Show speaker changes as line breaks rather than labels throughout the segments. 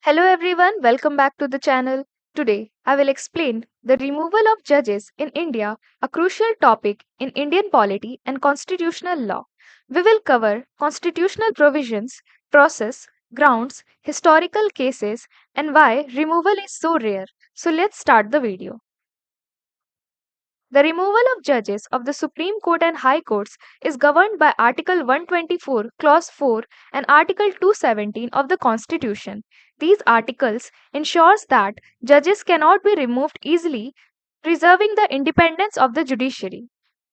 Hello everyone, welcome back to the channel. Today, I will explain the removal of judges in India, a crucial topic in Indian polity and constitutional law. We will cover constitutional provisions, process, grounds, historical cases, and why removal is so rare. So let's start the video. The removal of judges of the Supreme Court and High Courts is governed by Article 124, Clause 4 and Article 217 of the Constitution. These articles ensures that judges cannot be removed easily, preserving the independence of the judiciary.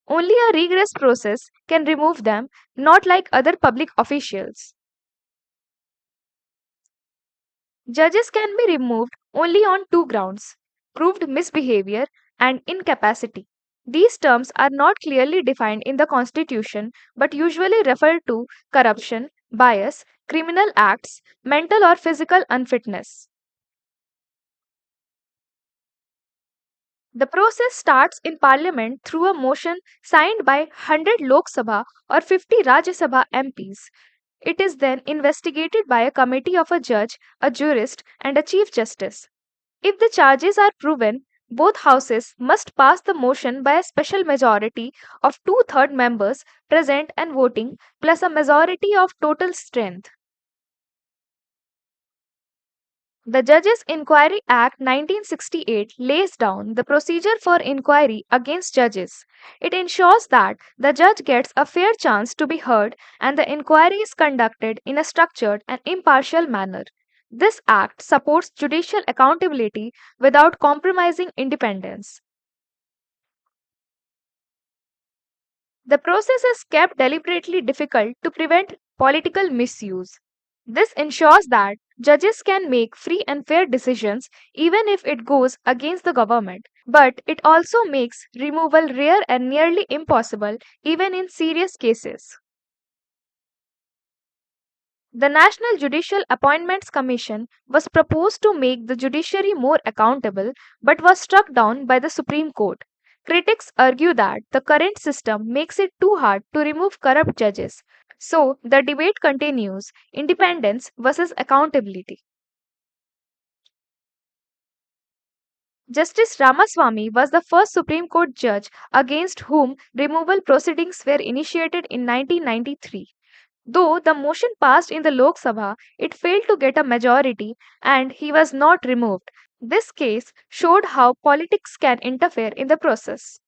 Only a regress process can remove them, not like other public officials. Judges can be removed only on two grounds: proved misbehavior and incapacity. These terms are not clearly defined in the Constitution but usually refer to corruption, bias, criminal acts, mental or physical unfitness. The process starts in Parliament through a motion signed by 100 Lok Sabha or 50 Rajya Sabha MPs. It is then investigated by a committee of a judge, a jurist, and a chief justice. If the charges are proven, both houses must pass the motion by a special majority of two-thirds members present and voting, plus a majority of total strength. The Judges Inquiry Act 1968 lays down the procedure for inquiry against judges. It ensures that the judge gets a fair chance to be heard and the inquiry is conducted in a structured and impartial manner. This act supports judicial accountability without compromising independence. The process is kept deliberately difficult to prevent political misuse. This ensures that judges can make free and fair decisions even if it goes against the government. But it also makes removal rare and nearly impossible even in serious cases. The National Judicial Appointments Commission was proposed to make the judiciary more accountable but was struck down by the Supreme Court. Critics argue that the current system makes it too hard to remove corrupt judges. So, the debate continues: independence versus accountability. Justice Ramaswami was the first Supreme Court judge against whom removal proceedings were initiated in 1993. Though the motion passed in the Lok Sabha, it failed to get a majority and he was not removed. This case showed how politics can interfere in the process.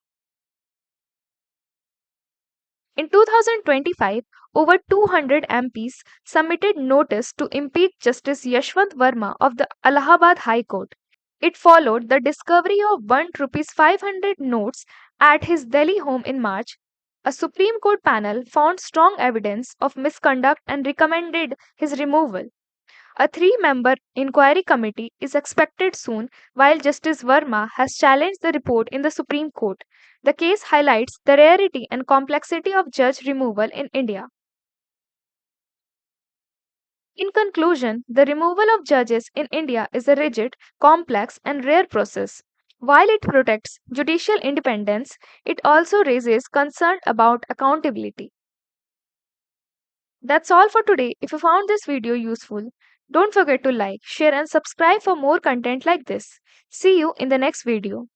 In 2025, over 200 MPs submitted notice to impeach Justice Yashwant Varma of the Allahabad High Court. It followed the discovery of 1 rupees 500 notes at his Delhi home in March. A Supreme Court panel found strong evidence of misconduct and recommended his removal. A three-member inquiry committee is expected soon, while Justice Verma has challenged the report in the Supreme Court. The case highlights the rarity and complexity of judge removal in India. In conclusion, the removal of judges in India is a rigid, complex, and rare process. While it protects judicial independence, it also raises concern about accountability. That's all for today. If you found this video useful, don't forget to like, share, and subscribe for more content like this. See you in the next video.